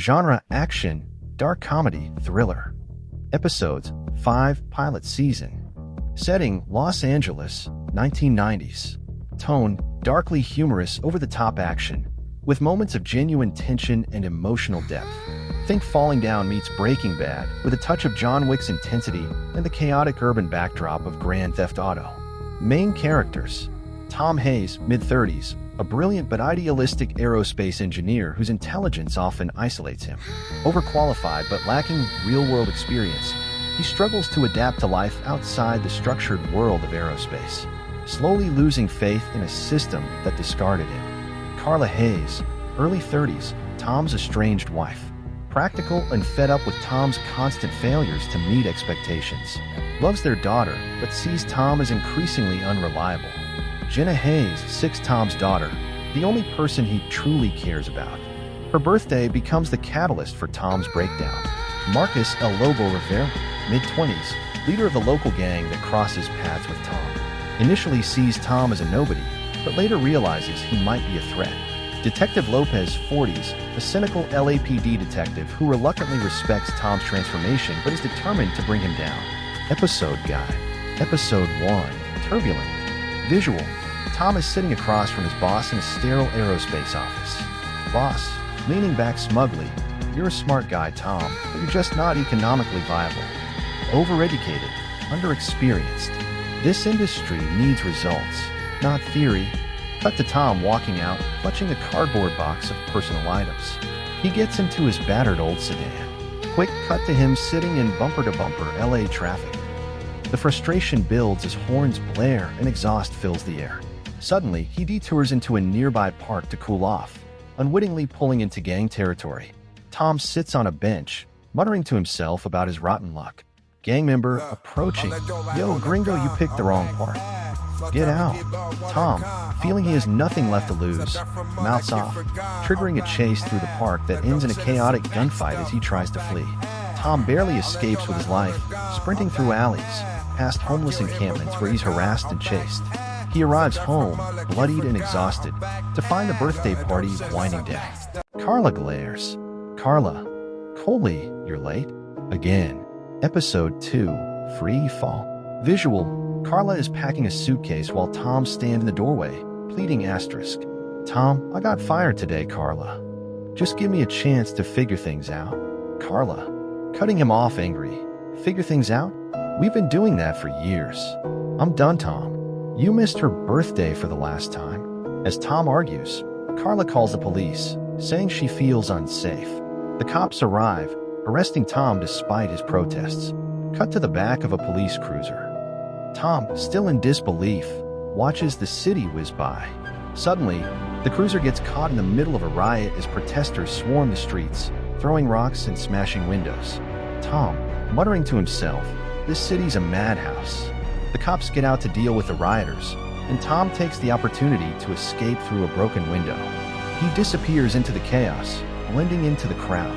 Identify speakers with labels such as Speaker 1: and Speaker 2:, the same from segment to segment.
Speaker 1: Genre action, dark comedy, thriller. Episodes 5 pilot season. Setting Los Angeles, 1990s. Tone darkly humorous, over-the-top action, with moments of genuine tension and emotional depth. Think Falling Down meets Breaking Bad, with a touch of John Wick's intensity and the chaotic urban backdrop of Grand Theft Auto. Main characters. Tom Hayes, mid-30s, a brilliant but idealistic aerospace engineer whose intelligence often isolates him. Overqualified but lacking real-world experience, he struggles to adapt to life outside the structured world of aerospace, slowly losing faith in a system that discarded him. Carla Hayes, early 30s, Tom's estranged wife. Practical and fed up with Tom's constant failures to meet expectations. Loves their daughter, but sees Tom as increasingly unreliable. Jenna Hayes, Tom's daughter, the only person he truly cares about. Her birthday becomes the catalyst for Tom's breakdown. Marcus El Lobo Rivera, mid-20s, leader of the local gang that crosses paths with Tom. Initially sees Tom as a nobody, but later realizes he might be a threat. Detective Lopez, 40s, a cynical LAPD detective who reluctantly respects Tom's transformation but is determined to bring him down. Episode Guide. Episode 1. Turbulent. Visual. Tom is sitting across from his boss in a sterile aerospace office. Boss, leaning back smugly, "You're a smart guy, Tom, but you're just not economically viable. Overeducated, underexperienced. This industry needs results, not theory." Cut to Tom walking out, clutching a cardboard box of personal items. He gets into his battered old sedan. Quick cut to him sitting in bumper-to-bumper LA traffic. The frustration builds as horns blare and exhaust fills the air. Suddenly, he detours into a nearby park to cool off, unwittingly pulling into gang territory. Tom sits on a bench, muttering to himself about his rotten luck. Gang member approaching. "Yo, gringo, you picked the wrong park. Get out." Tom, feeling he has nothing left to lose, mouths off, triggering a chase through the park that ends in a chaotic gunfight as he tries to flee. Tom barely escapes with his life, sprinting through alleys, past homeless encampments where he's harassed and chased. He arrives home, bloodied and exhausted, to find the birthday party winding down. Carla glares. "Carla, Coley, you're late? Again." Episode 2. Free Fall. Visual. Carla is packing a suitcase while Tom stands in the doorway, pleading asterisk. "Tom, I got fired today, Carla. Just give me a chance to figure things out." Carla, cutting him off angry. "Figure things out? We've been doing that for years. I'm done, Tom. You missed her birthday for the last time." As Tom argues, Carla calls the police, saying she feels unsafe. The cops arrive, arresting Tom despite his protests. Cut to the back of a police cruiser. Tom, still in disbelief, watches the city whiz by. Suddenly, the cruiser gets caught in the middle of a riot as protesters swarm the streets, throwing rocks and smashing windows. Tom, muttering to himself, "This city's a madhouse." The cops get out to deal with the rioters, and Tom takes the opportunity to escape through a broken window. He disappears into the chaos, blending into the crowd.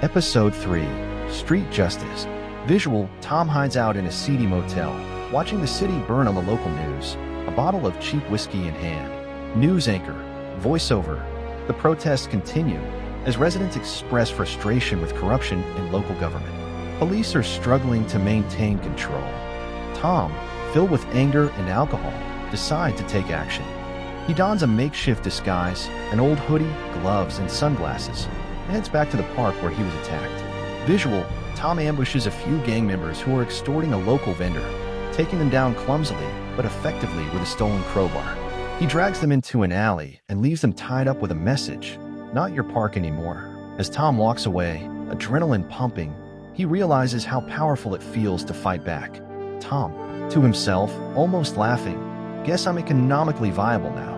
Speaker 1: Episode 3. Street Justice. Visual. Tom hides out in a seedy motel, watching the city burn on the local news, a bottle of cheap whiskey in hand. News anchor. Voiceover. The protests continue, as residents express frustration with corruption in local government. Police are struggling to maintain control. Tom, filled with anger and alcohol, decides to take action. He dons a makeshift disguise, an old hoodie, gloves, and sunglasses, and heads back to the park where he was attacked. Visual. Tom ambushes a few gang members who are extorting a local vendor, taking them down clumsily but effectively with a stolen crowbar. He drags them into an alley and leaves them tied up with a message, "Not your park anymore." As Tom walks away, adrenaline pumping, he realizes how powerful it feels to fight back. Tom, to himself, almost laughing, "Guess I'm economically viable now."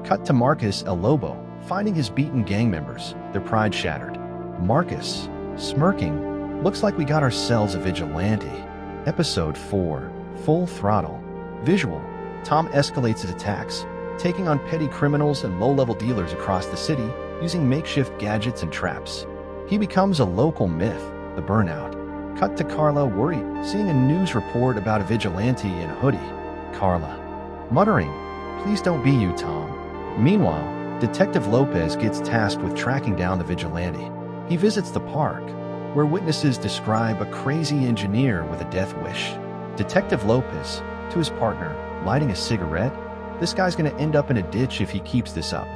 Speaker 1: Cut to Marcus El Lobo, finding his beaten gang members, their pride shattered. Marcus, smirking, "Looks like we got ourselves a vigilante." Episode 4. Full Throttle. Visual. Tom escalates his attacks, taking on petty criminals and low-level dealers across the city, using makeshift gadgets and traps. He becomes a local myth, the Burnout. Cut to Carla, worried, seeing a news report about a vigilante in a hoodie. Carla, muttering, "Please don't be you, Tom." Meanwhile, Detective Lopez gets tasked with tracking down the vigilante. He visits the park, where witnesses describe a crazy engineer with a death wish. Detective Lopez, to his partner, lighting a cigarette. This guy's gonna end up in a ditch if he keeps this up.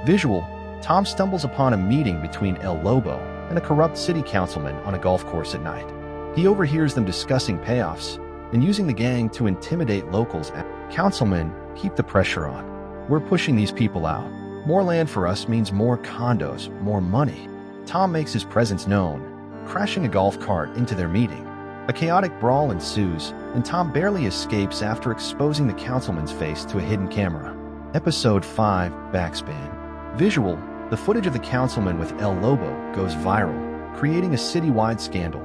Speaker 1: Visual, Tom stumbles upon a meeting between El Lobo and a corrupt city councilman on a golf course at night. He overhears them discussing payoffs and using the gang to intimidate locals. Councilman, keep the pressure on. We're pushing these people out. More land for us means more condos, more money. Tom makes his presence known, crashing a golf cart into their meeting. A chaotic brawl ensues, and Tom barely escapes after exposing the councilman's face to a hidden camera. Episode 5, Backspin. Visual, the footage of the councilman with El Lobo goes viral, creating a citywide scandal.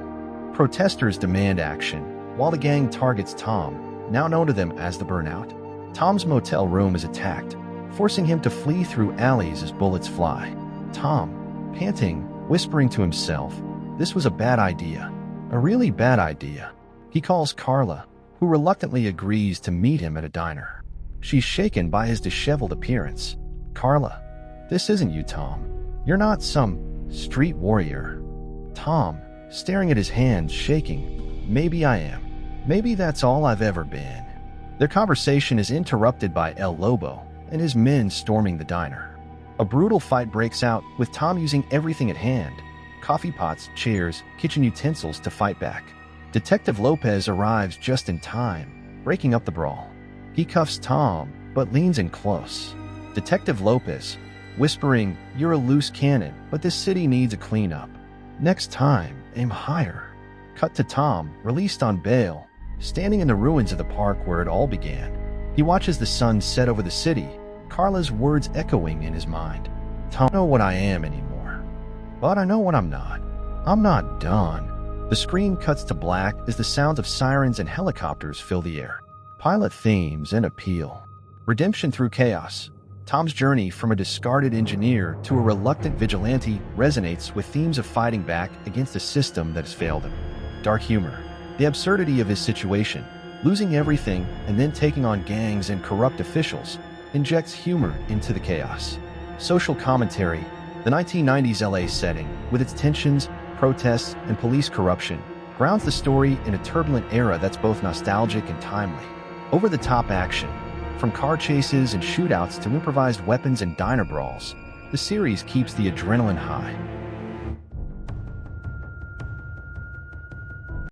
Speaker 1: Protesters demand action, while the gang targets Tom, now known to them as the Burnout. Tom's motel room is attacked, forcing him to flee through alleys as bullets fly. Tom, panting, whispering to himself, this was a bad idea. A really bad idea. He calls Carla, who reluctantly agrees to meet him at a diner. She's shaken by his disheveled appearance. Carla, this isn't you, Tom. You're not some street warrior. Tom, staring at his hands, shaking. Maybe I am. Maybe that's all I've ever been. Their conversation is interrupted by El Lobo and his men storming the diner. A brutal fight breaks out, with Tom using everything at hand: coffee pots, chairs, kitchen utensils to fight back. Detective Lopez arrives just in time, breaking up the brawl. He cuffs Tom, but leans in close. Detective Lopez, whispering, you're a loose cannon, but this city needs a cleanup. Next time, aim higher. Cut to Tom, released on bail, standing in the ruins of the park where it all began. He watches the sun set over the city, Carla's words echoing in his mind. Tom, I don't know what I am anymore, but I know what I'm not. I'm not done. The screen cuts to black as the sounds of sirens and helicopters fill the air. Pilot themes and appeal. Redemption through chaos. Tom's journey from a discarded engineer to a reluctant vigilante resonates with themes of fighting back against a system that has failed him. Dark humor. The absurdity of his situation, losing everything and then taking on gangs and corrupt officials, injects humor into the chaos. Social commentary. The 1990s LA setting, with its tensions, protests, and police corruption, grounds the story in a turbulent era that's both nostalgic and timely. Over-the-top action. From car chases and shootouts to improvised weapons and diner brawls, the series keeps the adrenaline high.